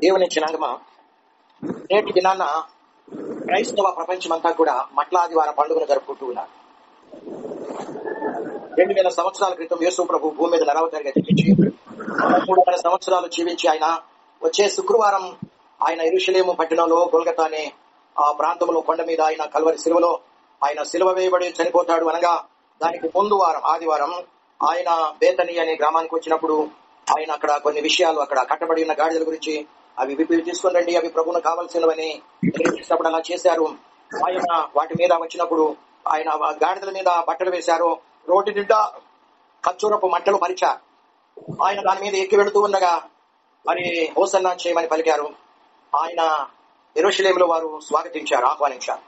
దేవుని జనాంగమా, నేటి దినాన్న క్రైస్తవ ప్రపంచమంతా కూడా మట్ల ఆదివారం పండుగను జరుపుకుంటూ ఉన్నారు. 2000 సంవత్సరాల క్రితం యేసు ప్రభు భూమి మీద నరవతారిగా జీవించి 300 సంవత్సరాలు జీవించి ఆయన వచ్చే శుక్రవారం ఆయన యెరూషలేము పట్టణంలో గొల్గొతా అనే ఆ ప్రాంతంలో కొండ మీద ఆయన కల్వరి శిలువలో ఆయన శిలువ వేయబడి చనిపోతాడు అనగా దానికి ముందు వారం ఆదివారం ఆయన బేతని అనే గ్రామానికి వచ్చినప్పుడు ఆయన అక్కడ కొన్ని విషయాలు అక్కడ కట్టబడి ఉన్న గాడిదల గురించి అవి విప్పి తీసుకుని రండి, అవి ప్రభువును కావాల్సినవని తెలియజేసినప్పుడు అలా చేశారు. ఆయన వాటి మీద వచ్చినప్పుడు ఆయన గాడిదల మీద బట్టలు వేశారు, రోడ్డు నిండా ఖర్జూరపు మట్టలు పరిచారు. ఆయన దాని మీద ఎక్కి వెళుతూ ఉండగా మరి హోసన్నా చేయమని పలికారు. ఆయన యెరూషలేములో వారు స్వాగతించారు, ఆహ్వానించారు,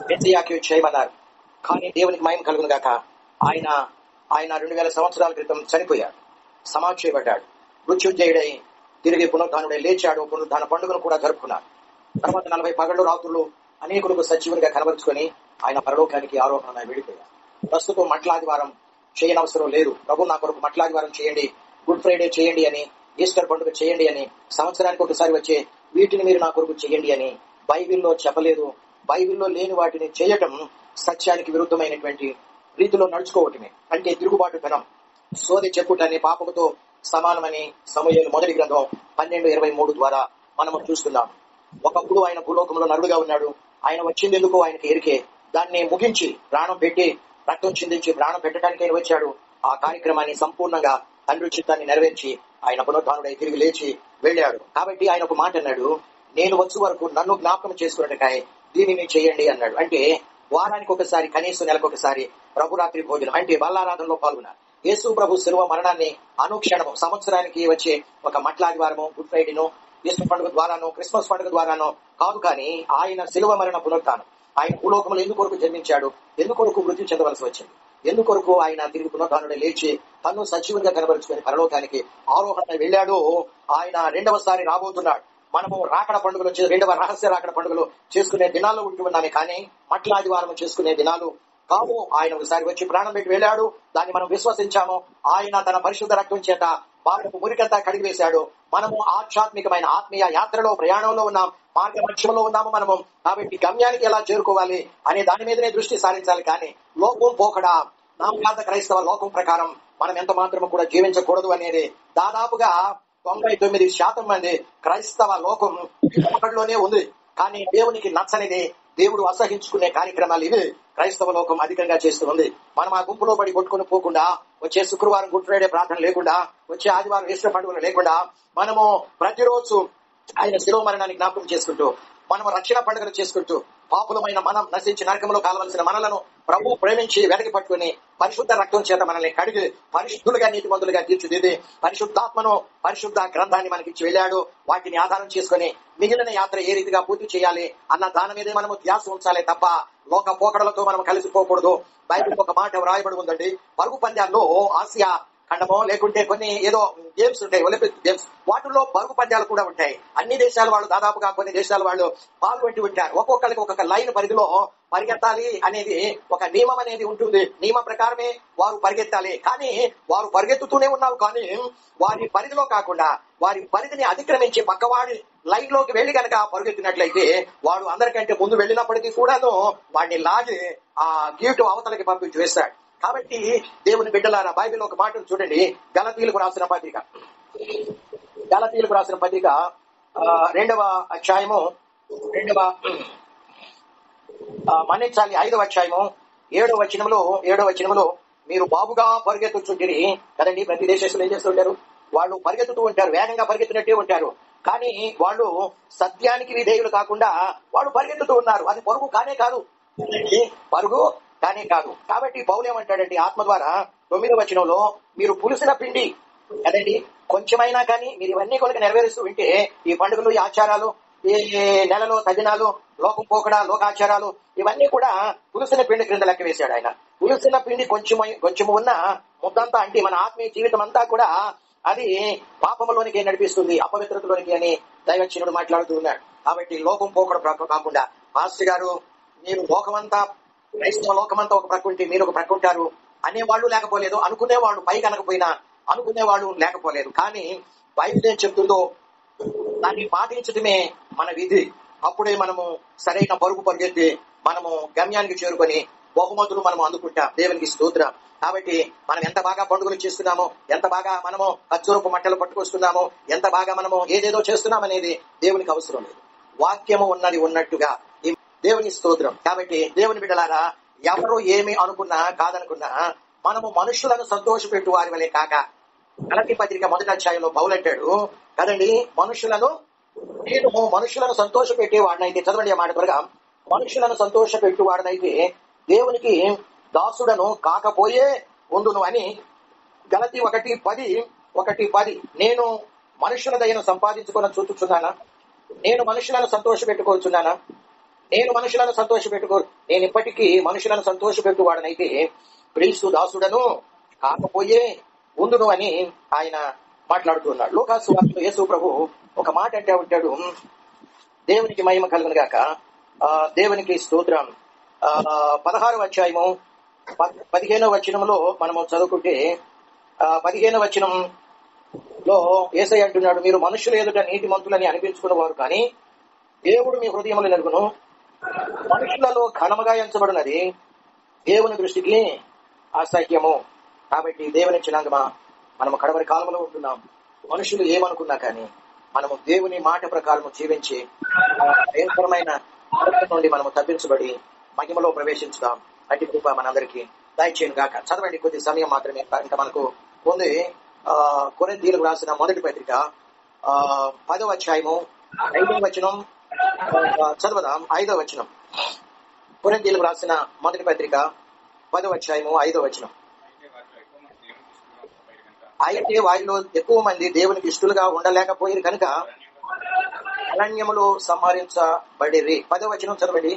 మెస్సియాకి చేయమన్నారు. కానీ దేవునికి మహిమ కలుగును గాక, ఆయన 2000 సంవత్సరాల క్రితం చనిపోయాడు, సమాధి చేయబడ్డాడు, మృత్యుంజయుడై తిరిగి పునరుద్ధానుడై లేచాడు. పునరుద్ధాన పండుగను కూడా జరుపుకున్నారు. తర్వాత 40 పగళ్ళు రాత్రులు అనేకులకు సజీవునిగా కనబరుచుకొని ఆయన పరలోకానికి ఆరోహణ వెళ్ళిపోయారు. ప్రస్తుతం మట్లాదివారం చేయనవసరం లేదు. ప్రభు నా కొరకు మట్లాదివారం చేయండి, గుడ్ ఫ్రైడే చేయండి అని, ఈస్టర్ పండుగ చేయండి అని, సంవత్సరానికి ఒకసారి వచ్చే వీటిని మీరు నా కొరకు చేయండి అని బైబిల్లో చెప్పలేదు. బైబిల్లో లేని వాటిని చేయటం సత్యానికి విరుద్ధమైనటువంటి రీతిలో నడుచుకోవటమే, అంటే తిరుగుబాటుతనం, సోది చెప్పుటని పాపముతో సమానమని సమూయేలు మొదటి గ్రంథం 12:23 ద్వారా మనము చూస్తున్నాం. ఒకప్పుడు ఆయన భూలోకంలో నరుడుగా ఉన్నాడు. ఆయన వచ్చింది ఎందుకు ఆయనకి ఎరికే. దాన్ని ముగించి ప్రాణం పెట్టి రక్తం చిందించి ప్రాణం పెట్టడానికి ఆయన వచ్చాడు. ఆ కార్యక్రమాన్ని సంపూర్ణంగా తండ్రి చిత్తాన్ని నెరవేర్చి ఆయన పునరుద్ధానుడై తిరిగి లేచి వెళ్ళాడు. కాబట్టి ఆయన ఒక మాట అన్నాడు, నేను వచ్చే వరకు నన్ను జ్ఞాపకం చేసుకున్నట్టుకాయ దీనిని చేయండి అన్నాడు. అంటే వారానికి ఒకసారి, కనీసం నెలకు ఒకసారి ప్రభురాత్రి భోజనం అంటే బల్లారాధనలో పాల్గొన్నారు. యేసు ప్రభు శిలువ మరణాన్ని అనుక్షణము సంవత్సరానికి వచ్చే ఒక మట్లాదివారము, గుడ్ ఫ్రైడేను, ఈస్టర్ పండుగ ద్వారానో క్రిస్మస్ పండుగ ద్వారానో కాదు, కానీ ఆయన శిలువ మరణ పునరుత్థానం, ఆయన భూలోకంలో ఎందుకొరకు జన్మించాడు, ఎందుకొరకు మృత్యు చెందవలసి వచ్చింది, ఎందుకొరకు ఆయన తిరిగి పునరుద్ధానుడై లేచి తన్ను సజీవంగా కనబరుచుకుని పరలోకానికి ఆరోహణ వెళ్ళాడు. ఆయన రెండవసారి రాబోతున్నాడు. మనము రాకడ పండుగలు, రెండవ రహస్య రాకడ పండుగలు చేసుకునే దినాల్లో ఉంటూ ఉన్నామే, కానీ మట్లాదివారం చేసుకునే దినాలు కావు. ఆయన ఒకసారి వచ్చి ప్రాణం పెట్టి వెళ్ళాడు, దాన్ని మనం విశ్వసించాము. ఆయన తన పరిశుద్ధ రక్తం చేత పాపపు మురికంతా కడిగివేశాడు. మనము ఆధ్యాత్మికమైన ఆత్మీయ యాత్రలో, ప్రయాణంలో ఉన్నాం, మార్గమధ్యంలో ఉన్నాము మనము. కాబట్టి గమ్యానికి ఎలా చేరుకోవాలి అనే దాని మీదనే దృష్టి సారించాలి, కానీ లోకం పోకడా, నామకార్థ క్రైస్తవ లోకం ప్రకారం మనం ఎంత మాత్రము కూడా జీవించకూడదు అనేది దాదాపుగా 99% మంది క్రైస్తవ లోకం ఒకటిలోనే ఉంది. కానీ దేవునికి నచ్చనిది, దేవుడు అసహించుకునే కార్యక్రమాలు ఇవి క్రైస్తవ లోకం అధికంగా చేస్తూ ఉంది. మనం ఆ గుంపులో పడి కొట్టుకుని పోకుండా, వచ్చే శుక్రవారం గుడ్ ఫ్రైడే ప్రార్థన లేకుండా, వచ్చే ఆదివారం ఈస్టర్ పండుగలు లేకుండా, మనము ప్రతిరోజు ఆయన శిలువ మరణాన్ని జ్ఞాపకం చేసుకుంటూ, మనము రక్షణ పండుగలు చేసుకుంటూ, పాపులమైన మనం నశించి నరకంలో కాలవలసిన మనలను ప్రభు ప్రేమించి వెనక్కి పట్టుకుని పరిశుద్ధ రక్తం చేత మనల్ని కడిగి పరిశుద్ధులుగా, నీతిమంతులుగా తీర్చిదిద్ది పరిశుద్ధాత్మను, పరిశుద్ధ గ్రంథాన్ని మనకిచ్చి వెళ్ళాడు. వాటిని ఆధారం చేసుకుని మిగిలిన యాత్ర ఏ రీతిగా పూర్తి చేయాలి అన్న దాని మీదే మనము ధ్యాస ఉంచాలి తప్ప లోక పోకడలతో మనం కలిసిపోకూడదు. బైబిల్ ఒక మాట వ్రాయబడి ఉందండి, పరుగు పంద్యాల్లో ఆసియా ఖండమో లేకుంటే కొన్ని ఏదో గేమ్స్ ఉంటాయి, ఒలింపిక్ గేమ్స్, వాటిల్లో పరుగు పంద్యాలు కూడా ఉంటాయి. అన్ని దేశాల వాళ్ళు, దాదాపుగా కొన్ని దేశాల వాళ్ళు పాల్గొంటూ ఉంటారు. ఒక్కొక్కరికి ఒక్కొక్క లైన్ పరిధిలో పరిగెత్తాలి అనేది ఒక నియమం అనేది ఉంటుంది. నియమం ప్రకారమే వారు పరిగెత్తాలి. కానీ వారు పరిగెత్తుతూనే ఉన్నారు, కానీ వారి పరిధిలో కాకుండా వారి పరిధిని అతిక్రమించి పక్కవాడి లైన్ లోకి వెళ్లి కనుక పరుగెత్తినట్లయితే వాడు అందరికంటే ముందు వెళ్ళినప్పటికీ కూడాను వాడిని లాగి ఆ గీటు అవతలకి పంపించి వేస్తాడు. కాబట్టి దేవుని బిడ్డలారా, బైబిల్ ఒక మాటను చూడండి, గలతీయులకు రాసిన పత్రిక 2వ అధ్యాయము, మన్నించాలి 5వ అధ్యాయము 7వ వచనములో మీరు బాబుగా పరిగెత్తుచుంటిరి కదండి. ప్రతి దేశంలో ఏం చేస్తుంటారు, వాళ్ళు పరిగెత్తుతూ ఉంటారు, వేగంగా పరిగెత్తినట్టే ఉంటారు. కానీ వాళ్ళు సత్యానికి విధేయులు కాకుండా వాళ్ళు పరిగెత్తుతూ ఉన్నారు. అది పరుగు కానే కాదు, పరుగు కానే కాదు. కాబట్టి పౌలు ఏమంటాడంటే ఆత్మ ద్వారా 9వ వచనంలో, మీరు పులిసిన పిండి కదండి, కొంచెమైనా కానీ మీరు ఇవన్నీ కొరకు నెరవేరుస్తూ ఉంటే ఈ పండుగలు, ఈ ఆచారాలు, ఈ నెలలో తదినాలు, లోకం పోకడా, లోకాచారాలు, ఇవన్నీ కూడా పులిసిన పిండి క్రింద లెక్క వేశాడు ఆయన. పులిసిన పిండి కొంచెము ఉన్న ముద్దంతా అంటే మన ఆత్మీయ జీవితం అంతా కూడా అది పాపంలోనికి నడిపిస్తుంది, అపవిత్రతలోనికి అని దైవచనుడు మాట్లాడుతూ ఉన్నాడు. కాబట్టి లోకం పోకడ కాకుండా, మాస్టర్ గారు మీరు లోకమంతా, క్రైస్తవ లోకమంతా ఒక ప్రక్కుంటే మీరు ఒక ప్రక్కుంటారు అనేవాళ్ళు లేకపోలేదు, అనుకునేవాళ్ళు పైకి అనకపోయినా అనుకునేవాళ్ళు లేకపోలేదు. కానీ బైబిల్ ఏం చెప్తుందో దాన్ని పాటించడమే మన విధి. అప్పుడే మనము సరైన పరుగు పరిగెత్తి మనము గమ్యానికి చేరుకొని బహుమతులు మనం అందుకుంటాం. దేవునికి స్తోత్రం. కాబట్టి మనం ఎంత బాగా పండుగలు చేస్తున్నామో, ఎంత బాగా మనము ఖర్జూరపు మట్టలు పట్టుకొస్తున్నామో, ఎంత బాగా మనము ఏదేదో చేస్తున్నాం అనేది దేవునికి అవసరం లేదు. వాక్యము ఉన్నది ఉన్నట్టుగా దేవుని స్తోత్రం. కాబట్టి దేవుని బిడ్డలారా, ఎవరు ఏమి అనుకున్నా కాదనుకున్నా మనము మనుషులను సంతోషపెట్టు వారి వలె కాక, గలతీ పత్రిక 1వ అధ్యాయంలో పౌలు అంటాడు కదండి, నేను మనుషులను సంతోషపెట్టేవాడినైతే, చదవండి ఆ మాట త్వరగా, మనుషులను సంతోషపెట్టువాడినైతే దేవునికి దాసుడను కాకపోయే ఉండును అని. గలతీ 1:10 నేను మనుషుల దయను సంపాదించుకొని చూచుచున్నానా? నేను మనుషులను సంతోషపెట్టుకోవచ్చున్నానా? నేను ఇప్పటికీ మనుషులను సంతోషపెట్టువాడనైతే క్రీస్తు దాసుడను కాకపోయే ఉండును అని ఆయన మాట్లాడుతున్నాడు. లూకాసు వార్తలో యేసు ప్రభు ఒక మాట అంటే ఉంటాడు, దేవునికి మహిమ కలుగును గాక. దేవునికి స్తోత్రం. 16వ అధ్యాయము 15వ వచనంలో మనము చదువుకుంటే, 15వ వచనంలో యేసయ్య అంటున్నాడు, మీరు మనుషుల ఎదుట నీతిమంతులని అనిపించుకున్నవారు కానీ దేవుడు మీ హృదయములు నెరుగును. మనుషులలో ఘనముగా ఎంచబడినది దేవుని దృష్టికి అసహ్యము. కాబట్టి దేవుని చిన్నంగా మనము కడవరి కాలంలో ఉంటున్నాం. మనుషులు ఏమనుకున్నా కానీ మనము దేవుని మాట ప్రకారము జీవించి భయంకరమైన నుండి మనము తప్పించబడి మహిమలో ప్రవేశించుదాం. అట్టి కృప మనందరికీ దయచేయను గాక. చదవండి, కొద్ది సమయం మాత్రమే ఇంకా మనకు ఉంది. కొరింథీయులకు రాసిన మొదటి పత్రిక 10వ అధ్యాయము 5వ వచనం చదవదాం. 5వ వచనం, కొరింథీయులకు రాసిన మొదటి పత్రిక 10వ అధ్యాయము 5వ వచనం. అయితే వారిలో ఎక్కువ మంది దేవునికి ఇష్టలుగా ఉండలేకపోయారు కనుక అరణ్యములో సంహరించబడిరి. 10వ వచనం చదవండి.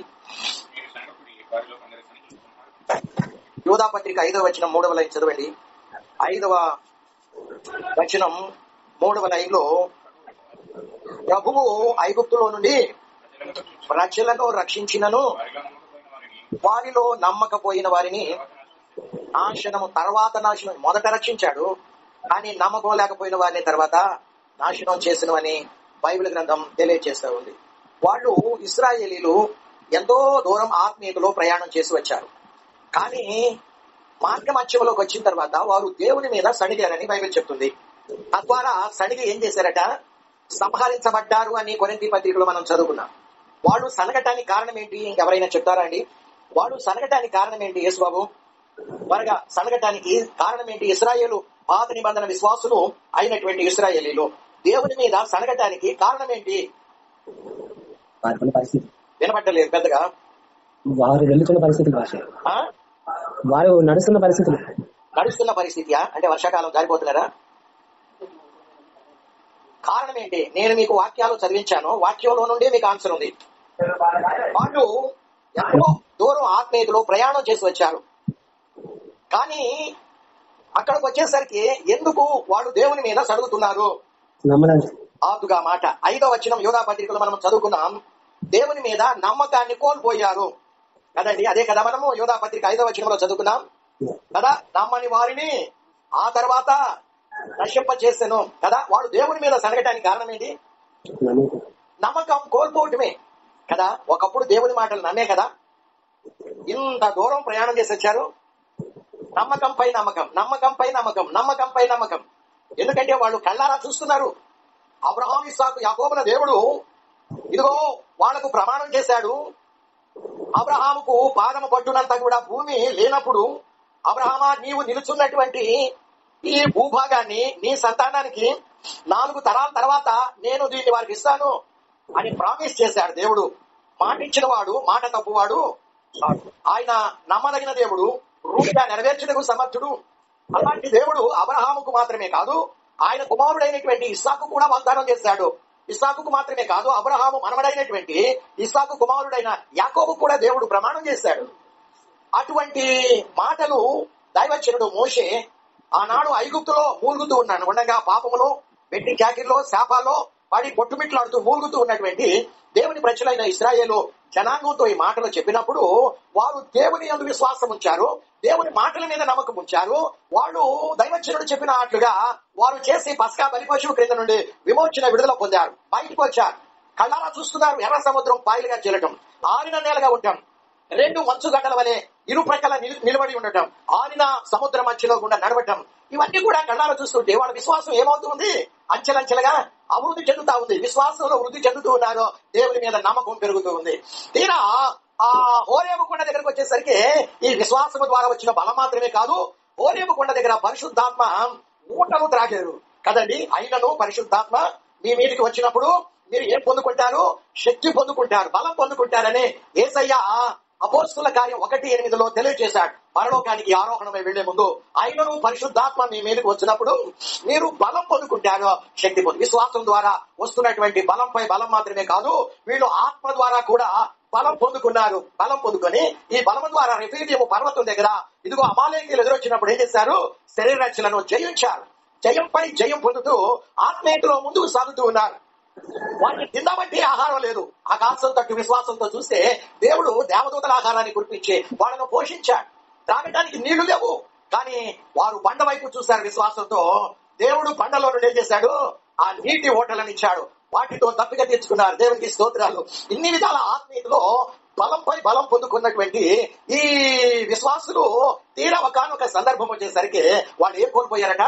యోధా పత్రిక 5వ వచనం 3వ లైన్ చదవండి. 5వ వచనం 3వ లైన్లో, ప్రభువు ఐగుప్తులో నుండి ప్రజలను రక్షించినను వారిలో నమ్మకపోయిన వారిని నాశనం మొదట రక్షించాడు, కానీ నమ్మకం లేకపోయిన వారిని తర్వాత నాశనం చేసినవని బైబిల్ గ్రంథం తెలియజేస్తూ ఉంది. వాళ్ళు ఇశ్రాయేలీలు ఎంతో దూరం ఆత్మీయతలో ప్రయాణం చేసి వచ్చారు. కానీ మార్గమధ్యంలోకి వచ్చిన తర్వాత వారు దేవుని మీద సణిగారని బైబిల్ చెప్తుంది. తద్వారా సణిగి ఏం చేశారట? సంహరించబడ్డారు అని కొరింథీ పత్రికలో మనం చదువుకున్నాం. వాళ్ళు సనగటానికి కారణం ఏంటి? ఎవరైనా చెప్తారా అండి? వాళ్ళు సనగటానికి కారణం ఏంటి? యేసుబాబు త్వరగా, సనగటానికి కారణం ఏంటి? ఇశ్రాయేలు పాత నిబంధన విశ్వాసులు అయినటువంటి ఇశ్రాయేలీలు దేవుని మీద సనగటానికి కారణం ఏంటి? వినపట్టలేదు పెద్దగా. వారు వెళ్తున్న పరిస్థితులు, వారు నడుస్తున్న పరిస్థితియా? అంటే వర్షాకాలం జారిపోతున్నారా? కారణం ఏంటి? నేను మీకు వాక్యాలు చదివించాను, వాక్యంలో నుండి మీకు ఆన్సర్ ఉంది. వాళ్ళు ఎంతో దూరం ఆత్మీయతలో ప్రయాణం చేసి వచ్చారు. కానీ అక్కడికి వచ్చేసరికి ఎందుకు వాళ్ళు దేవుని మీద సడుగుతున్నారు? ఆదుగా మాట 5వ వచనం యోధా పత్రికలో మనం చదువుకున్నాం. దేవుని మీద నమ్మకాన్ని కోల్పోయారు కదండి. అదే కదా మనము యోధా పత్రిక 5వ వచనంలో చదువుకున్నాం కదా. నమ్మని వారిని ఆ తర్వాత నశింప చేశాను కదా. వాడు దేవుని మీద సనగటానికి కారణం ఏంటి? నమ్మకం కోల్పోవటమే కదా. ఒకప్పుడు దేవుని మాటలు నమ్మే కదా ఇంత దూరం ప్రయాణం చేసి వచ్చారు. నమ్మకంపై నమ్మకం. ఎందుకంటే వాళ్ళు కళ్ళారా చూస్తున్నారు. అబ్రహాము, ఇస్సాకు, యాకోబుల దేవుడు ఇదిగో వాళ్లకు ప్రమాణం చేశాడు. అబ్రహాముకు పాదము పట్టునంత కూడా భూమి లేనప్పుడు, అబ్రహామా నీవు నిలుచున్నటువంటి ఈ భూభాగాన్ని నీ సంతానానికి 4 తరాల తర్వాత నేను దీన్ని వారికి ఇస్తాను అని ప్రామిస్ చేశాడు దేవుడు. మాట ఇచ్చిన వాడు మాట తప్పువాడు. ఆయన నమ్మదగిన దేవుడు, రూఢిగా నెరవేర్చుటకు సమర్థుడు. అలాంటి దేవుడు అబ్రహాముకు మాత్రమే కాదు, ఆయన కుమారుడైనటువంటి ఇస్సాకు కూడా వాగ్దానం చేశాడు. ఇస్సాకు మాత్రమే కాదు, అబ్రహాము మనవడైనటువంటి ఇస్సాకు కుమారుడైన యాకోబు కూడా దేవుడు ప్రమాణం చేశాడు. అటువంటి మాటలు దైవజనుడు మోషే ఆనాడు ఐగుప్తులో మూలుగుతూ ఉన్నాను ఉండగా, పాపములో, వెట్టి చాకిరిలో, శాపాల్లో పడి కొట్టుమిట్లాడుతూ మూలుగుతూ ఉన్నటువంటి దేవుని ప్రజలైన ఇశ్రాయేలు జనాంగంతో ఈ మాటలు చెప్పినప్పుడు వారు దేవుని యందు విశ్వాసం ఉంచారు, దేవుని మాటల మీద నమ్మకం ఉంచారు. వాళ్ళు దైవజనుడు చెప్పినట్లుగా వారు చేసి పస్కా బలి పశువు క్రింద నుండి విమోచన విడుదల పొందారు. బయటకు వచ్చారు, కళ్ళారా చూస్తున్నారు ఎర్ర సముద్రం పాయలుగా చేరటం, ఆరిన నేలగా ఉండటం, రెండు మంచు గడ్డల వలె ఇరు ప్రక్కల నిలబడి ఉండటం, ఆరిన సముద్ర మధ్యలో గుండా నడవటం, ఇవన్నీ కూడా కళ్ళారా చూస్తుంటే వాళ్ళ విశ్వాసం ఏమవుతుంది? అంచెలంచెలుగా అభివృద్ధి చెందుతా ఉంది. విశ్వాసంలో వృద్ధి చెందుతూ ఉన్నారు, దేవుని మీద నమ్మకం పెరుగుతూ ఉంది. తీరా ఆ హోరేబు కొండ దగ్గరకు వచ్చేసరికి ఈ విశ్వాసము ద్వారా వచ్చిన బలం మాత్రమే కాదు, హోరేబు కొండ దగ్గర పరిశుద్ధాత్మ ఊటను త్రాగారు కదండి. అయినను పరిశుద్ధాత్మ మీ మీదకి వచ్చినప్పుడు మీరు ఏం పొందుకుంటారు? శక్తి పొందుకుంటారు, బలం పొందుకుంటారని యేసయ్య అపోస్తుల కార్యం 1:8 తెలియజేశాడు. పరలోకానికి ఆరోహణమై వెళ్లే ముందు ఆయనను పరిశుద్ధాత్మ మీ మీదకి వచ్చినప్పుడు మీరు బలం పొందుకుంటారు, శక్తి పొందు. విశ్వాసం ద్వారా వస్తున్నటువంటి బలంపై బలం మాత్రమే కాదు, వీళ్ళు ఆత్మ ద్వారా కూడా బలం పొందుకున్నారు. బలం పొందుకొని ఈ బలం ద్వారా రెఫీడియము పర్వతం దగ్గర ఇదిగో అమాలేకీయులు ఎదురొచ్చినప్పుడు ఏం చేశారు? శరీరరక్షలను జయించారు. జయంపై జయం పొందుతూ ఆత్మీయతలో ముందుకు సాగుతూ ఉన్నారు. వాటిని తిందామంటే ఆహారం లేదు. ఆకాశం తట్టు విశ్వాసంతో చూస్తే దేవుడు దేవదూతల ఆహారాన్ని కురిపించి వాళ్ళను పోషించాడు. తాగడానికి నీళ్లు లేవు, కానీ వారు బండ వైపు చూశారు విశ్వాసంతో. దేవుడు బండలో నుండి ఏం చేశాడు? ఆ నీటి ఓటలను ఇచ్చాడు. వాటితో దప్పిక తెచ్చుకున్నారు. దేవునికి స్తోత్రాలు. ఇన్ని విధాల ఆత్మీయతలో బలంపై బలం పొందుకున్నటువంటి ఈ విశ్వాసులు తీరా ఒకానొక సందర్భం వచ్చేసరికి వాళ్ళు ఏం కోల్పోయారట?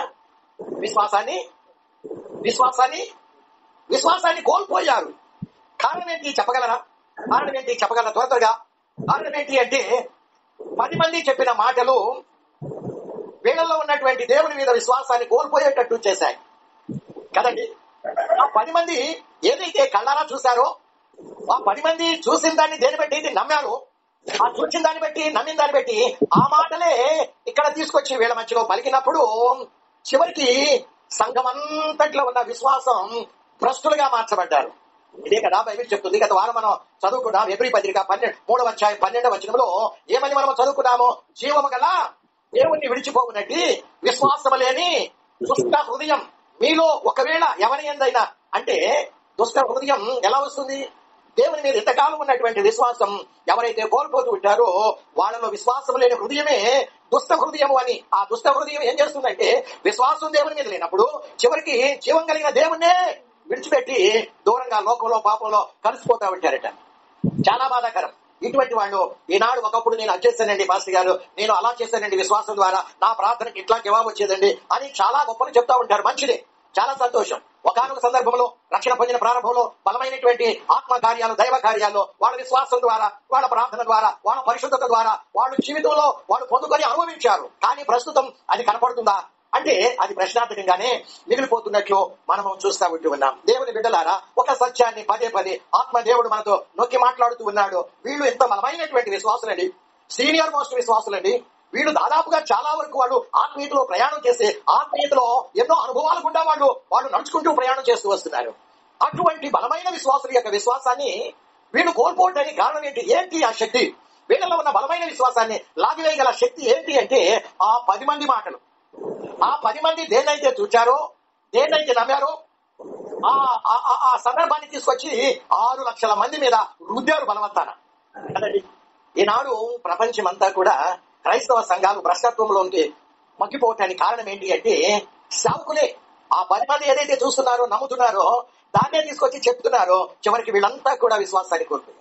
విశ్వాసాన్ని కోల్పోయారు. కారణం ఏంటి చెప్పగలరా? త్వరగా కారణం ఏంటి అంటే 10 మంది చెప్పిన మాటలు వీళ్ళలో ఉన్నటువంటి దేవుని మీద విశ్వాసాన్ని కోల్పోయేటట్టు చేశాయి కదండి. ఆ 10 మంది ఏదైతే కళ్ళారా చూశారో, ఆ 10 మంది చూసిన దాన్ని దేని బట్టి ఇది నమ్మారు. ఆ చూసిన దాన్ని బట్టి నమ్మిన దాన్ని బట్టి ఆ మాటలే ఇక్కడ తీసుకొచ్చి వీళ్ళ మధ్యలో పలికినప్పుడు చివరికి సంఘమంతట్లో ఉన్న విశ్వాసం భ్రష్టులుగా మార్చబడ్డారు. ఇదే కదా బైబిల్ చెప్తుంది. గత వారం మనం చదువుకున్నాం ఎబ్రీ పత్రిక 3:12 ఏమని మనం చదువుకున్నాము? జీవము గల దేవుణ్ణి విడిచిపోవునట్టి విశ్వాసము లేని దుష్ట హృదయం మీలో ఒకవేళ ఎవరి ఎందైనా, అంటే దుష్ట హృదయం ఎలా వస్తుంది? దేవుని మీద ఇంతకాలం ఉన్నటువంటి విశ్వాసం ఎవరైతే కోల్పోతూ ఉంటారో వాళ్ళలో విశ్వాసం లేని హృదయమే దుష్ట హృదయము అని. ఆ దుష్ట హృదయం ఏం చేస్తుందంటే విశ్వాసం దేవుని మీద లేనప్పుడు చివరికి జీవం కలిగిన దేవుణ్ణే విడిచిపెట్టి దూరంగా లోకంలో పాపంలో కలిసిపోతా ఉంటారట. చాలా బాధాకరం. ఇటువంటి వాళ్ళు ఈనాడు ఒకప్పుడు నేను అది చేశానండి మాస్టర్ గారు, నేను అలా చేశానండి, విశ్వాసం ద్వారా నా ప్రార్థనకి ఇట్లా జవాబు వచ్చేదండి అని చాలా గొప్పలు చెప్తా ఉంటారు. మంచిదే, చాలా సంతోషం. ఒకనొక సందర్భంలో రక్షణ పొందిన ప్రారంభంలో బలమైనటువంటి ఆత్మ కార్యాలు, దైవ కార్యాల్లో వాళ్ళ విశ్వాసం ద్వారా, వాళ్ళ ప్రార్థన ద్వారా, వాళ్ళ పరిశుద్ధత ద్వారా వాళ్ళ జీవితంలో వాళ్ళు పొందుకొని అనుభవించారు. కానీ ప్రస్తుతం అది కనపడుతుందా అంటే అది ప్రశ్నార్థకంగానే మిగిలిపోతున్నట్లు మనము చూస్తా ఉంటూ ఉన్నాం. దేవుని బిడ్డలారా, ఒక సత్యాన్ని పదే ఆత్మ దేవుడు మనతో నొక్కి మాట్లాడుతూ ఉన్నాడు. వీళ్ళు ఎంత బలమైనటువంటి విశ్వాసులండి, సీనియర్ మోస్ట్ విశ్వాసులండి. వీళ్ళు దాదాపుగా చాలా వరకు వాళ్ళు ఆత్మీయతలో ప్రయాణం చేసి ఆత్మీయతలో ఎన్నో అనుభవాలు గుండా వాళ్ళు నడుచుకుంటూ ప్రయాణం చేస్తూ వస్తున్నారు. అటువంటి బలమైన విశ్వాసుల యొక్క విశ్వాసాన్ని వీళ్ళు కోల్పోవడానికి కారణం ఏంటి? ఆ శక్తి, వీళ్ళలో ఉన్న బలమైన విశ్వాసాన్ని లాగివేయగల శక్తి ఏంటి అంటే ఆ 10 మంది మాటలు. ఆ 10 మంది దేన్నైతే చూచారో, దేన్నైతే నమ్మారో ఆ సందర్భాన్ని తీసుకొచ్చి 6 లక్షల మంది మీద రుద్దారు బలవంతాన కదండి. ఈనాడు ప్రపంచమంతా కూడా క్రైస్తవ సంఘాలు భ్రష్టత్వంలోకి మగ్గిపోవటానికి కారణం ఏంటి అంటే సేవకులే. ఆ 10 మంది ఏదైతే చూస్తున్నారో, నమ్ముతున్నారో దాన్నే తీసుకొచ్చి చెప్తున్నారో చివరికి వీళ్ళంతా కూడా విశ్వాసాన్ని కోల్పోయారు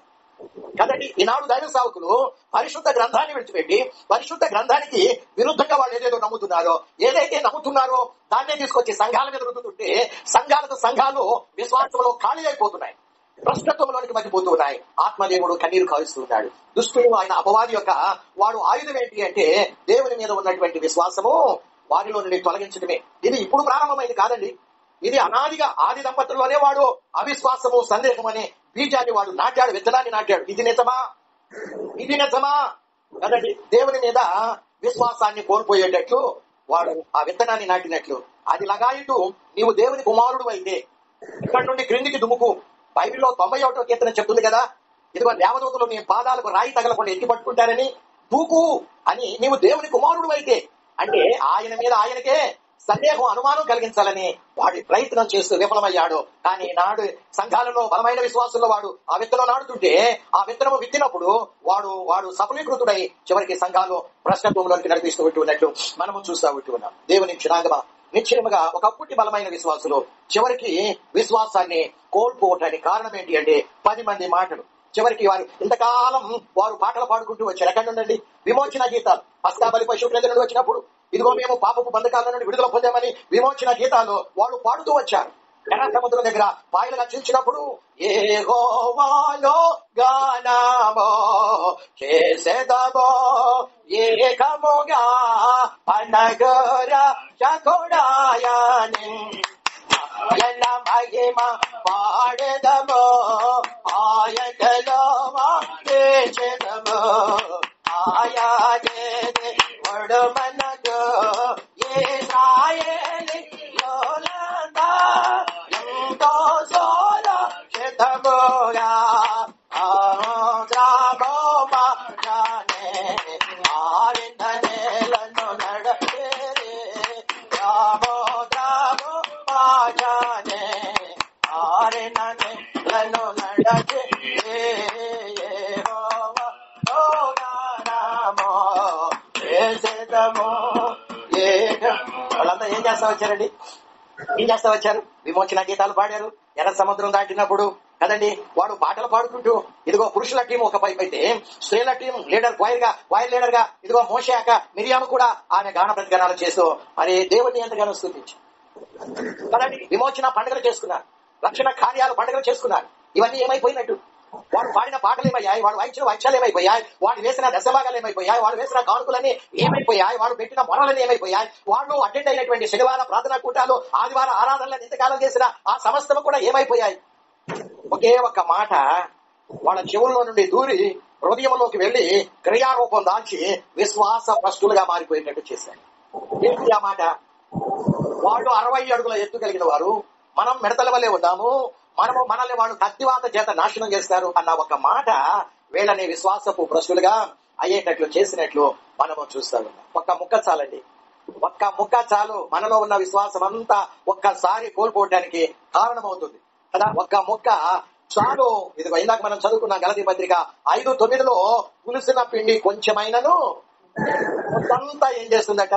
కదండి. ఈనాడు దైవ సేవకులు పరిశుద్ధ గ్రంథాన్ని విడిచిపెట్టి పరిశుద్ధ గ్రంథానికి విరుద్ధంగా వాళ్ళు ఏదేదో నమ్ముతున్నారో, ఏదైతే నమ్ముతున్నారో దాన్నే తీసుకొచ్చి సంఘాల మీద రుద్దుతుంటే సంఘాలు విశ్వాసంలో ఖాళీ అయిపోతున్నాయి, భ్రష్టత్వంలోనికి మగ్గిపోతూ ఉన్నాయి. ఆత్మదేవుడు కన్నీరు కావిస్తున్నాడు. దుష్టుడు ఆయన అపవాది యొక్క వాడు ఆయుధం ఏంటి అంటే దేవుని మీద ఉన్నటువంటి విశ్వాసము వారిలో నుండి తొలగించడమే. ఇది ఇప్పుడు ప్రారంభమైంది కాదండి, ఇది అనాదిగా ఆది దంపతుల్లోనే వాడు అవిశ్వాసము, సందేహం అనే బీజాన్ని వాడు నాటాడు, విత్తనాన్ని నాటాడు. ఇది నిజమా కదండి. దేవుని మీద విశ్వాసాన్ని కోల్పోయేటట్లు వాడు ఆ విత్తనాన్ని నాటినట్లు. అది లగాయితూ నీవు దేవుని కుమారుడు అయితే ఇక్కడ నుండి క్రిందికి దుముకు. బైబిల్లో 91వ కీర్తన చెప్తుంది కదా, ఇదిగో దేవదూతలు నీ పాదాలకు రాయి తగలకుండా ఎత్తి పట్టుకుంటారని. దూకు అని నీవు దేవుని కుమారుడు అయితే, అంటే ఆయన మీద ఆయనకే సందేహం, అనుమానం కలిగించాలని వాడి ప్రయత్నం చేస్తూ విఫలమయ్యాడు. కానీ నాడు సంఘాలలో బలమైన విశ్వాసంలో వాడు ఆ విత్తనం నాడుతుంటే ఆ విత్తనం విత్తినప్పుడు వాడు సఫలీకృతుడై చివరికి సంఘాలు భ్రష్టత్వంలోకి నడిపిస్తూ ఉన్నట్లు మనము చూస్తూ ఉన్నాం. దేవుని క్షణాగమ నిశ్చయముగా ఒకప్పటి బలమైన విశ్వాసులు చివరికి విశ్వాసాన్ని కోల్పోవటానికి కారణం ఏంటి అంటే 10 మంది మాటలు. చివరికి వారు ఇంతకాలం వారు పాటలు పాడుకుంటూ వచ్చారు. ఎక్కడ నుండి? విమోచన గీతాలు. పస్కాబలి పశువుల నుండి వచ్చినప్పుడు ఇదిగో మేము పాపపు బంధకాల నుండి విడుదల పొందామని విమోచన గీతాలు వాళ్ళు పాడుతూ వచ్చారు. ఎర్ర సముద్రం దగ్గర పాయలుగా చీల్చినప్పుడు యెహోవాలో గానమో చేసేదమో ఏకముగా పండగర చకొడాయని ఆయన మహిమ పాడెదమో ఆయనలో చేదమో ఆయనే వడు మనకు ఇశ్రాయేలు యోలందా ఎంతో సోల చేదమోగా ఆద్రామో మానే ఆరిందనేలను నడపేరే రామో ద్రామో మానే ఆరిందనేలను నడపే వాళ్ళంతా ఏం చేస్తా వచ్చారండి? ఏం చేస్తా వచ్చారు? విమోచన గీతాలు పాడారు. ఎర్ర సముద్రం దాటినప్పుడు కదండి వాడు పాటలు పాడుకుంటూ ఇదిగో పురుషుల టీం ఒక పైపు అయితే స్త్రీల టీం వైర్ లీడర్ గా ఇదిగో మోషేక మిరియాము కూడా ఆమె గాన ప్రతిగానాలు చేస్తూ మరి దేవుడిని ఎంతగానో స్తుతించి కదండి విమోచన పండుగలు చేసుకున్నారు. రక్షణ కార్యాలు పండుగలు చేసుకున్నారు. ఇవన్నీ ఏమైపోయినట్టు? వాడు పాడిన పాటలు ఏమయ్యాయి? వాడు వాయించిన వాయిద్యాలు ఏమైపోయాయి? వాడు వేసిన దశభాగాలు ఏమైపోయాయి? వాడు వేసిన కానుకలన్నీ ఏమైపోయాయి? వాడు పెట్టిన మొరలన్నీ ఏమైపోయాయి? వాళ్ళు అటెండ్ అయినటువంటి శనివార ప్రార్థనా కూటాలు, ఆదివార ఆరాధనలను ఇంతకాలం చేసిన ఆ సమస్తము కూడా ఏమైపోయాయి? ఒకే ఒక్క మాట వాళ్ళ చెవుల్లో నుండి దూరి హృదయంలోకి వెళ్లి క్రియారూపం దాల్చి విశ్వాస భ్రష్టులుగా మారిపోయేటట్టు చేశారు. ఏంటి ఆ మాట? వాళ్ళు 60 అడుగుల ఎత్తు కలిగిన వారు, మనం మిడతల వల్లే ఉన్నాము, మనల్ని వాళ్ళు కత్తివాత చేత నాశనం చేస్తారు అన్న ఒక మాట వీళ్ళని విశ్వాసపు భ్రష్టులుగా అయ్యేటట్లు చేసినట్లు మనము చూస్తా ఉన్నాం. ఒక్క ముక్క చాలండి, ఒక్క ముక్క చాలు మనలో ఉన్న విశ్వాసం అంతా ఒక్కసారి కోల్పోవడానికి కారణమవుతుంది కదా. ఒక్క ముక్క చాలు. ఇదిగో ఇందాక మనం చదువుకున్న గలతీ పత్రిక 5:9 పులిసిన పిండి కొంచెమైనను అంతా ఏం చేస్తుందట?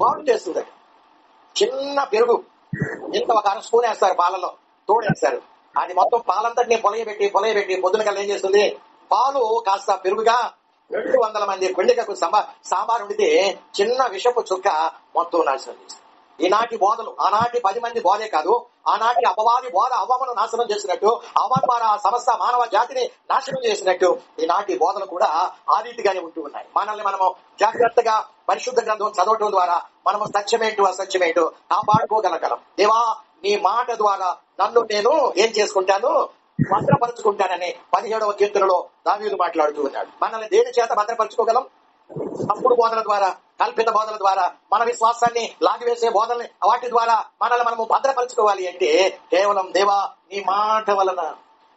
బాగు చేస్తుందట. చిన్న పెరుగు ఇంత ఒక 1 స్పూన్ వేస్తారు, పాలలో తోడేస్తారు. అది మొత్తం పాలంతటిని పొలయబెట్టి పొద్దున కల్లా ఏం చేస్తుంది? పాలు కాస్త పెరుగుగా 200 మంది కొండికకు సాంబార్ వండితే చిన్న విషపు చుక్క మొత్తం నాశనం చేస్తుంది. ఈనాటి బోధలు ఆనాటి 10 మంది బోధే కాదు, ఆనాటి అపవాది బోధ అవ్వమను నాశనం చేసినట్టు, అవ్వ ద్వారా సమస్త మానవ జాతిని నాశనం చేసినట్టు ఈనాటి బోధలు కూడా ఆ రీతిగానే ఉంటూ ఉన్నాయి. మనల్ని మనము జాగ్రత్తగా పరిశుద్ధ గ్రంథం చదవటం ద్వారా మనము సత్యమేంటో అసత్యమేంటో కాపాడుకోగలగలం. దేవా నీ మాట ద్వారా నన్ను నేను ఏం చేసుకుంటాను? భద్రపరుచుకుంటానని 17వ కీర్తనలో దావీదు మాట్లాడుతూ ఉన్నాడు. మనల్ని దేని చేత భద్రపరుచుకోగలం? తప్పుడు బోధల ద్వారా, కల్పిత బోధల ద్వారా, మన విశ్వాసాన్ని లాగివేసే బోధల్ని వాటి ద్వారా మనల్ని మనము భద్రపరచుకోవాలి అంటే కేవలం దేవా నీ మాట వలన,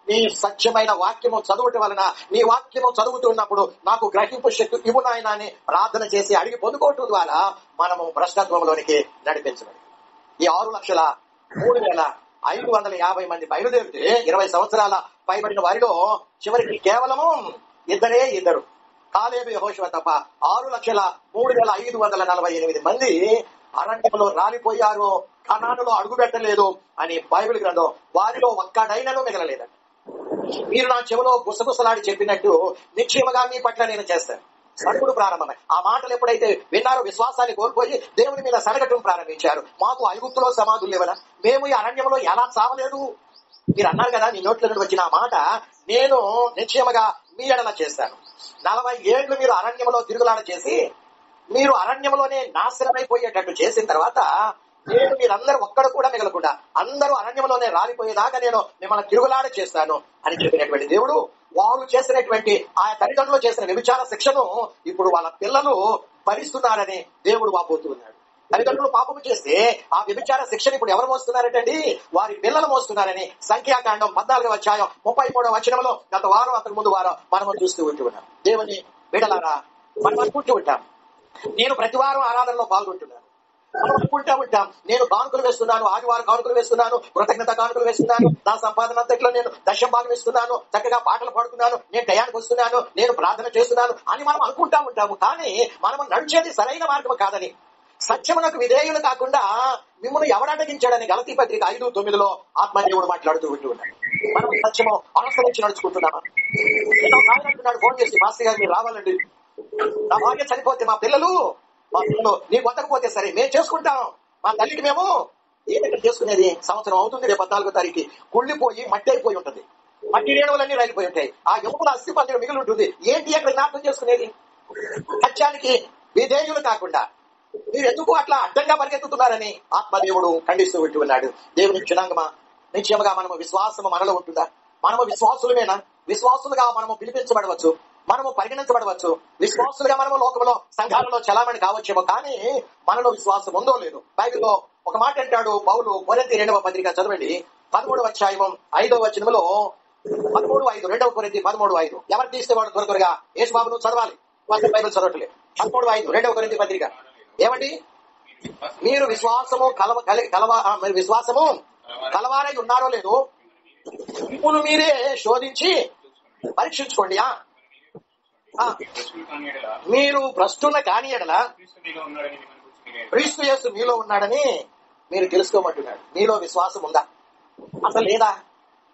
నీ సత్యమైన వాక్యము చదువుట వలన, నీ వాక్యము చదువుతున్నప్పుడు నాకు గ్రహింపు శక్తి ఇవ్వు నాయనా అని ప్రార్థన చేసి అడిగి పొందుకోవటం ద్వారా మనము భ్రష్టత్వంలోనికి నడిపించబడి ఈ 6,03,550 మంది బయలుదేరితే 20 సంవత్సరాల పైబడిన వారిలో చివరికి కేవలము ఇద్దరు కాలేబు యెహోషువ తప్ప 6,03,548 మంది అరణ్యంలో రాలిపోయారు, కనానులో అడుగుపెట్టలేదు అని బైబిల్ గ్రంథం. వారిలో ఒక్కడైనను మిగలలేదండి. మీరు నా చెవిలో గుసగుసలాడి చెప్పినట్టు నిశ్చయముగా మీ పట్ల నేను చేస్తాను. సడుగుడు ప్రారంభమై ఆ మాటలు ఎప్పుడైతే విన్నారో విశ్వాసాన్ని కోల్పోయి దేవుని మీద సడగటం ప్రారంభించారు. మాకు ఐగుప్తులో సమాధులు లేవనా? మేము ఈ అరణ్యంలో ఎలా చావలేదు? మీరు అన్నారు కదా, నీ నోట్ల నుండి వచ్చిన మాట నేను నిశ్చయముగా మీ ఎడల చేస్తాను. 40 ఏళ్లు మీరు అరణ్యంలో తిరుగులాడ చేసి మీరు అరణ్యంలోనే నాశనమైపోయేటట్టు చేసిన తర్వాత నేను మీరందరూ ఒక్కడు కూడా మిగలకుండా అందరూ అరణ్యంలోనే రాలిపోయేదాకా నేను మిమ్మల్ని తిరుగులాడ చేస్తాను అని చెప్పినటువంటి దేవుడు వారు చేసినటువంటి ఆ తల్లిదండ్రులు చేసిన వ్యభిచార శిక్షను ఇప్పుడు వాళ్ళ పిల్లలు భరిస్తున్నారని దేవుడు వాపోతూ ఉన్నాడు. తల్లిదండ్రులు పాపము చేస్తే ఆ వ్యభిచార శిక్షను ఇప్పుడు ఎవరు మోస్తున్నారటండి? వారి పిల్లలు మోస్తున్నారని సంఖ్యాకాండం 14వ అధ్యాయం 33వ వచనంలో గత వారం అంతకు ముందు వారం మనము చూస్తూ ఉంటూ ఉన్నాం. దేవుని బిడ్డలారా, మనం అనుకుంటూ ఉంటాం, నేను ప్రతి వారం ఆరాధనలో పాల్గొంటున్నాను, మనం అనుకుంటా ఉంటాం, నేను కానుకలు వేస్తున్నాను, ఆదివారం కానుకలు వేస్తున్నాను, కృతజ్ఞత కానుకలు వేస్తున్నాను, నా సంపాదన అంతట్లో నేను దశం భాగం ఇస్తున్నాను, చక్కగా పాటలు పాడుతున్నాను, నేను టయానికి వస్తున్నాను, నేను ప్రార్థన చేస్తున్నాను అని మనం అనుకుంటా ఉంటాము. కానీ మనం నడిచేది సరైన మార్గం కాదని, సత్యమునకు విధేయులు కాకుండా మిమ్మల్ని ఎవరడగించాడని గలతీ పత్రిక 5:9 ఆత్మదేవుడు మాట్లాడుతూ ఉంటూ ఉన్నాడు. మనం సత్యము అనుసరించి నడుచుకుంటున్నామా? ఆయన అంటున్నాడు ఫోన్ చేసి, మాస్టర్ గారు మీరు రావాలండి, నా భార్య చనిపోతే మా పిల్లలు నీకు వద్దకపోతే సరే మేము చేసుకుంటాం, మా తల్లికి మేము ఏంటంటే చేసుకునేది సంవత్సరం అవుతుంది, రేపు 14వ తారీఖు కుళ్ళిపోయి మట్టి అయిపోయి ఉంటుంది, మట్టి రేణువులన్నీ రైలిపోయి ఉంటాయి, ఆ ఎముకల అస్థి పంజరం మిగిలి ఉంటుంది, ఏంటి అక్కడ జ్ఞాపకం చేసుకునేది? సత్యానికి విధేయులు కాకుండా మీరు ఎందుకు అట్లా అడ్డంగా పరిగెత్తుతున్నారని ఆత్మదేవుడు ఖండిస్తూ వింటూ ఉన్నాడు. దేవుని క్షణంగమా నిశ్చయముగా మనము విశ్వాసము మనలో ఉంటుందా? మనము విశ్వాసులమేనా? విశ్వాసులుగా మనము పిలిపించబడవచ్చు, మనము పరిగణించబడవచ్చు, విశ్వాసులుగా మనము లోకంలో సంఘాలలో చలామణి కావచ్చేమో, కానీ మనలో విశ్వాసం ఉందో లేదు. బైబిల్లో ఒక మాట అంటాడు పౌలు, కొరింథీ 2వ పత్రిక చదవండి, 13వ అధ్యాయం 5వ వచనంలో, 13:5, 2 కొరింథీ 13:5. ఎవరు తీస్తే వాడు త్వరగా యేసుబాబు నువ్వు చదవాలి, వాస్తవ బైబిల్ చదవట్లేదు. 13:5 2వ కొరింథీ పత్రిక ఏమండి? మీరు విశ్వాసము విశ్వాసము కలవారై ఉన్నారో లేదో ఇప్పుడు మీరే శోధించి పరీక్షించుకోండి. మీరు భ్రష్టున్న కాని ఎడల క్రీస్తు యేసు మీలో ఉన్నాడని మీరు తెలుసుకోమంటున్నాడు. మీలో విశ్వాసం ఉందా? అసలు లేదా?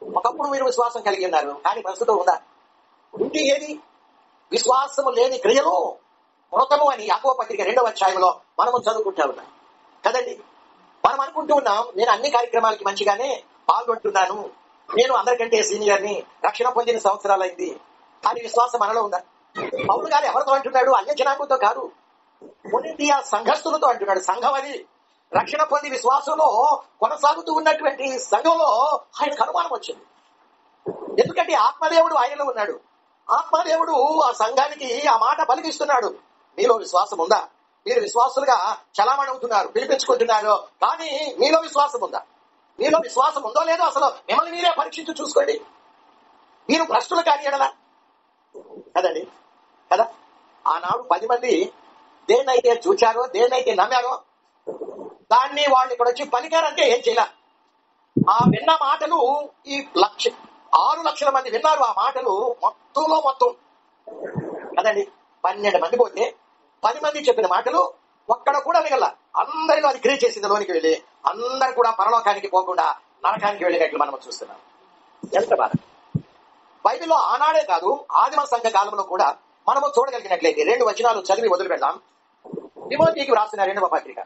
ఒకప్పుడు మీరు విశ్వాసం కలిగి ఉన్నారు, కానీ ప్రస్తుతం ఉందా? ఉంటే ఏది? విశ్వాసము లేని క్రియలు మృతము అని యాకోబు పత్రిక 2వ అధ్యాయంలో మనము చదువుకుంటా ఉన్నాం కదండి. మనం అనుకుంటూ ఉన్నాం, నేను అన్ని కార్యక్రమాలకి మంచిగానే పాల్గొంటున్నాను, నేను అందరికంటే సీనియర్ని, రక్షణ పొందిన సంవత్సరాలైంది, కానీ విశ్వాసం మనలో ఉందా? పౌలు గారు ఎవరితో అంటున్నాడు? అన్య జనాంగంతో కాదు, కొరింథీ సంఘస్థులతో అంటున్నాడు. సంఘం అది రక్షణ పొంది విశ్వాసంలో కొనసాగుతూ ఉన్నటువంటి సంఘంలో ఆయనకు అనుమానం వచ్చింది. ఎందుకంటే ఆత్మదేవుడు ఆయనలో ఉన్నాడు. ఆత్మదేవుడు ఆ సంఘానికి ఆ మాట పలికిస్తున్నాడు, మీలో విశ్వాసం ఉందా? మీరు విశ్వాసులుగా చలామణి అవుతున్నారు, పిలిపించుకుంటున్నారు, కానీ మీలో విశ్వాసం ఉందా? మీలో విశ్వాసం ఉందో లేదో అసలు మిమ్మల్ని మీరే పరీక్షించి చూసుకోండి. మీరు భ్రష్టులు కాని ఎడలా కదండి కదా. ఆనాడు 10 మంది దేన్నైతే చూచారో, దేన్నైతే నమ్మారో దాన్ని వాళ్ళు ఇక్కడ వచ్చి పలికారంటే ఏం చేయాల? ఆ విన్న మాటలు ఈ 6 లక్షల మంది విన్నారు. ఆ మాటలు మొత్తం కదండి. 12 మంది పోతే 10 మంది చెప్పిన మాటలు ఒక్కడ కూడా మిగల, అందరిలో అది క్రియ చేసింది. లోనికి వెళ్ళి అందరు కూడా పరలోకానికి పోకుండా నరకానికి వెళ్ళినట్లు మనం చూస్తున్నాం. ఎంత బాధ! బైబిల్లో ఆనాడే కాదు, ఆదిమ సంఘ కాలంలో కూడా మనము చూడగలిగినట్లయితే 2 వచనాలు చదివి వదిలి వెళ్దాం. తిమోతికి వ్రాసిన 2వ పత్రిక,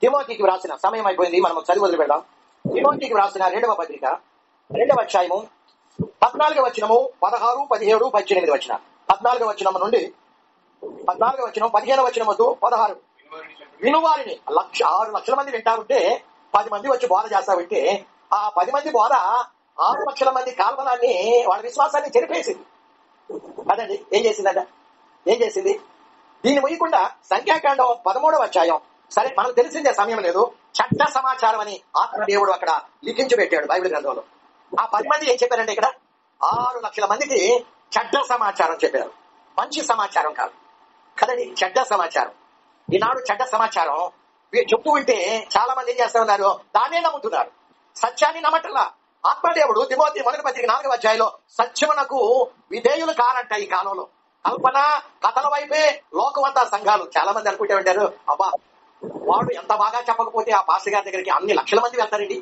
తిమోతికి వ్రాసిన, సమయం అయిపోయింది, మనం చదివి వదిలి వెళ్దాం. తిమోతికి వ్రాసిన 2వ పత్రిక 2వ అధ్యాయము 14వ వచనము, 16, 17, 18 వచన. 14వ వచనం నుండి 14వ వచనం, 15వ వచనం వద్దు 16. వినువారిని 6 లక్షల మంది వింటారుంటే 10 మంది వచ్చి బోధ చేస్తామంటే ఆ 10 మంది బోధ 6 లక్షల మంది కాల్వనాన్ని, వాళ్ళ విశ్వాసాన్ని చెరిపేసింది కదండి. ఏం చేసిందంట? ఏం చేసింది? దీన్ని ముయ్యకుండా సంఖ్యాకాండం 13వ అధ్యాయం, సరే మనకు తెలిసిందే, సమయం లేదు, చట్ట సమాచారం అని ఆత్మదేవుడు అక్కడ లిఖించి పెట్టాడు బైబిల్ గ్రంథంలో. ఆ 10 మంది ఏం చెప్పారంటే ఇక్కడ 6 లక్షల మందికి చెడ్డ సమాచారం చెప్పారు, మంచి సమాచారం కాదు కదండి, చెడ్డ సమాచారం. ఈనాడు చెడ్డ సమాచారం చెప్తూ ఉంటే చాలా మంది ఏం చేస్తా ఉన్నారు? దాన్నే నమ్ముతున్నారు, సత్యాన్ని నమ్మటల్లా. ఆత్మదేవుడు తిమోతి 1వ పత్రిక 4వ అధ్యాయంలో సత్యమునకు విధేయులు కారంట. ఈ కాలంలో కల్పన కథల వైపే లోకం అంతా సంఘాలు. చాలా మంది అనుకుంటే ఉంటారు, అబ్బా వాడు ఎంత బాగా చెప్పకపోతే ఆ పాస్టర్ గారి దగ్గరికి అన్ని లక్షల మంది వెళ్తారండి.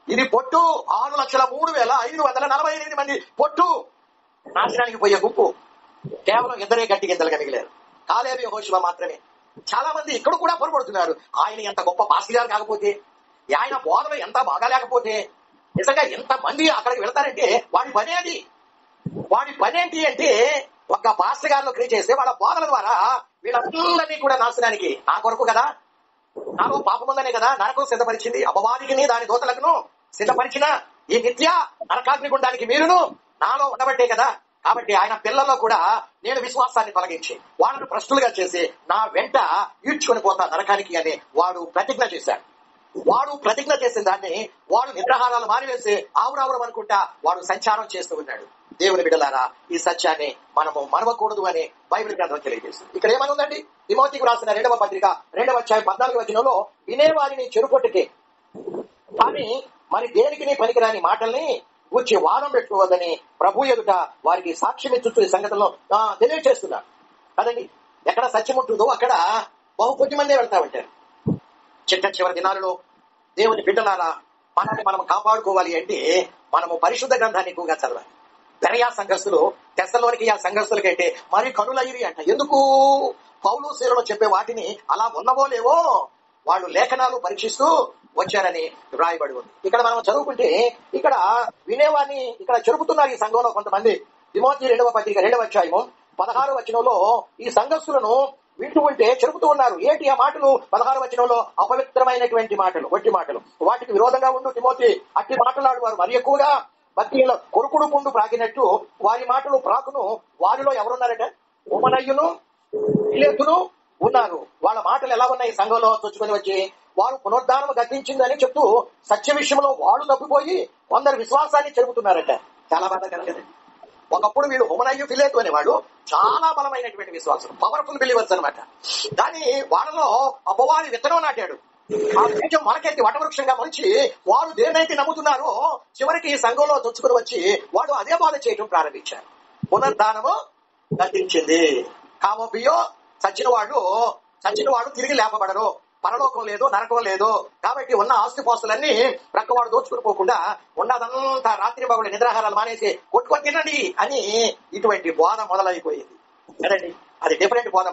ఇది పొట్టు 6,03,548 మంది పొట్టు నాశనానికి పోయే గుంపు. కేవలం 2 గట్టి గింజలుగా మిగిలారు, కాలేబు యెహోషువ మాత్రమే. చాలా మంది ఇక్కడ కూడా పొరపడుతున్నారు. ఆయన ఎంత గొప్ప పాస్టర్ గారు కాకపోతే, ఆయన బోధన ఎంత బాగా లేకపోతే, నిజంగా ఎంత మంది అక్కడికి వెళ్తారంటే వాడి పని అది. వాడి పని ఏంటి అంటే ఒక పాస్టర్ గారిలో క్రియ చేస్తే వాళ్ళ బోధన ద్వారా వీళ్ళందరినీ కూడా నాశనానికి, నా కొరకు కదా, నాలో పాపం ఉందనే కదా నరకం సిద్ధపరిచింది, అపవాదికిని దాని దోతలకును సిద్ధపరిచిన ఈ నిత్య నరకాగ్ని గుండానికి మీరును నాలో ఉండబట్టే కదా. కాబట్టి ఆయన పిల్లల్లో కూడా నేను విశ్వాసాన్ని తొలగించి వాళ్ళను భ్రష్టులుగా చేసి నా వెంట ఈడ్చుకొని పోతా నరకానికి అని వాడు ప్రతిజ్ఞ చేశాడు. వాడు ప్రతిజ్ఞ చేసిన దాన్ని వాడు నిద్రాహారాలు మారివేసి ఆవురావురం అనుకుంటా వాడు సంచారం చేస్తూ ఉన్నాడు. దేవుని బిడ్డలారా, ఈ సత్యాన్ని మనము మరవకూడదు అని బైబిల్ గ్రంథం తెలియజేస్తుంది. ఇక్కడ ఏమని ఉందండి? తిమోతికి రాసిన 2వ పత్రిక 2వ అధ్యాయం 14వ వచనంలో, వినేవారిని చెరుపొట్టుకే కానీ మరి దేనికి పనికిరాని మాటల్ని గూర్చి వారం పెట్టుకోవద్దని ప్రభు ఎదుట వారికి సాక్ష్యం ఇచ్చుతూ ఈ సంగతిలో తెలియజేస్తున్నారు కదండి. ఎక్కడ సత్యం ఉంటుందో అక్కడ బహు కొద్ది మందే వెళ్తా ఉంటారు. చివరి దినాలలో దేవుని బిడ్డలారా, మనల్ని మనం కాపాడుకోవాలి అంటే మనము పరిశుద్ధ గ్రంథాన్ని ఎక్కువగా చదవాలి. బెరయా సంఘస్థులు తెస్సలోనికి ఆ సంఘస్థులకంటే మరి కనులయ్యి అంట. ఎందుకు? పౌలు శీలలో చెప్పే వాటిని అలా ఉన్నవో లేవో వాళ్ళు లేఖనాలు పరీక్షిస్తూ వచ్చారని రాయబడి ఉంది. ఇక్కడ మనం చదువుకుంటే ఇక్కడ వినేవాడిని ఇక్కడ చెరుపుతున్నారు ఈ సంఘంలో కొంతమంది. తిమోతి 2వ పత్రిక 2వ అధ్యాయము 16వ వచనంలో ఈ సంఘస్థులను వింటూ ఉంటే చెరుపుతూ ఉన్నారు. ఏంటి ఆ మాటలు? 16వ వచనంలో అపవిత్రమైనటువంటి మాటలు, వట్టి మాటలు, వాటికి విరోధంగా ఉండు తిమోతి, అట్టి మాటలాడు వారు మరి ఎక్కువగా భక్తిలో కొరుకుడు పుండు ప్రాకినట్టు వారి మాటలు ప్రాకును. వారిలో ఎవరున్నారట? ఉమనయ్యును ఫిలేతును ఉన్నారు. వాళ్ళ మాటలు ఎలా ఉన్నాయి? సంఘంలో చొచ్చుకొని వచ్చి వారు పునరుద్ధానం గతించిందని చెప్తూ సత్య విషయంలో వాళ్ళు తప్పిపోయి కొందరు విశ్వాసాన్ని చెబుతున్నారట. చాలా బాధాకరం కదండి. ఒకప్పుడు వీళ్ళు హుమనయ్యు ఫిలేతు అనేవాడు చాలా బలమైనటువంటి విశ్వాసం, పవర్ఫుల్ బిలీవర్స్ అనమాట. కానీ వాళ్ళలో అపవాది విత్తనం నాటాడు. ఆ బీజం మనకెత్తి వటవృక్షంగా మంచి వారు దేనైతే నమ్ముతున్నారో చివరికి ఈ సంఘంలో చొచ్చుకుని వచ్చి వాడు అదే బాధ చేయడం ప్రారంభించారు. పునరుద్ధానము గతించింది. కామోపియో చచ్చిన వాడు తిరిగి లేపబడరు. పరలోకం లేదు, నరకం లేదు. కాబట్టి ఉన్న ఆస్తిపాస్తులన్నీ ప్రక్కవాడు దోచుకుని పోకుండా ఉన్నదంతా రాత్రి పగలు నిద్రాహారాలు మానేసి కొట్టుకొని తినండి అని ఇటువంటి బోధ మొదలైపోయింది కదండి. అది డిఫరెంట్ బోధ.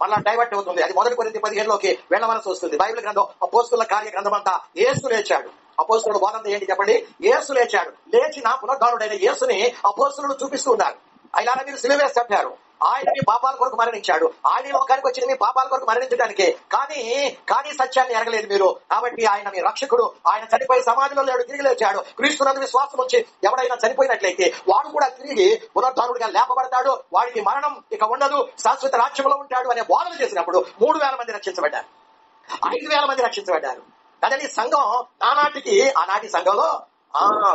మళ్ళా డైవర్ట్ అవుతుంది. అది 1 కొరింథీ 15 వెళ్ళవలసి వస్తుంది. బైబిల్ గ్రంథం అపోస్తుల కార్య గ్రంథం అంతా యేసు లేచాడు. అపోస్తులుడు బోధ అంతా ఏంటి చెప్పండి? యేసు లేచాడు. లేచిన పునరుద్ధానుడైన యేసుని అపోస్తులుడు చూపిస్తూ ఉన్నారు. అయినా మీరు సిలువ వేసి చెప్పారు. ఆయన మీ పాపాల కొరకు మరణించాడు. ఆయన లోకానికి వచ్చిన మీ పాపాల కొరకు మరణించడానికి. కానీ సత్యాన్ని ఎరగలేదు మీరు. కాబట్టి ఆయన మీ రక్షకుడు. ఆయన చనిపోయి సమాజంలో లేడు, తిరిగి లేచాడు. క్రీస్తునందు విశ్వాసం వచ్చి ఎవడైనా చనిపోయినట్లయితే వాడు కూడా తిరిగి పునరుద్ధానుడిగా లేపబడతాడు. వాడికి మరణం ఇక ఉండదు, శాశ్వత రాజ్యంలో ఉంటాడు అనే బోధన చేసినప్పుడు 3,000 మంది రక్షించబడ్డారు, 5,000 మంది రక్షించబడ్డారు. కదండి. సంఘం ఆనాటి సంఘంలో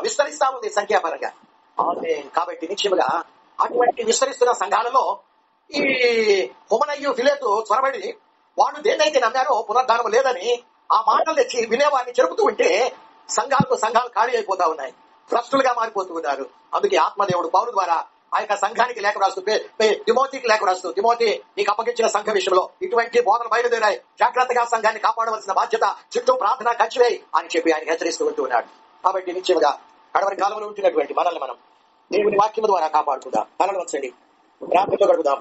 విస్తరిస్తా ఉంది సంఖ్యాపరంగా. కాబట్టి నిశ్చయముగా అటువంటి విస్తరిస్తున్న సంఘాలలో ఈ హుమనయ్యు ఫిలేతు చొరబడి వాళ్ళు దేన్నైతే నమ్మారో పునరుద్ధానం లేదని ఆ మాటలు తెచ్చి వినేవాడిని చెరుపుతూ ఉంటే సంఘాలు ఖాళీ అయిపోతా ఉన్నాయి, భ్రష్టులుగా మారిపోతూ ఉన్నారు. అందుకే ఆత్మదేవుడు పౌలు ద్వారా ఆ యొక్క సంఘానికి లేఖ రాస్తూ తిమోతికి లేఖ రాస్తూ, తిమోతి నీకు అప్పగించిన సంఘ విషయంలో ఇటువంటి బోధనలు బయలుదేరాయి, జాగ్రత్తగా సంఘాన్ని కాపాడవలసిన బాధ్యత, చుట్టూ ప్రార్థన ఖర్చువేయి అని చెప్పి ఆయన హెచ్చరిస్తూ ఉంటూ ఉన్నాడు. కాబట్టి నిశ్చయముగా కడవరి కాలంలో ఉంటున్నటువంటి మనల్ని మనం దేవుని వాక్యం ద్వారా కాపాడుకుందాం. తలలు వంచండి, ప్రార్థనలో గడుపుదాం.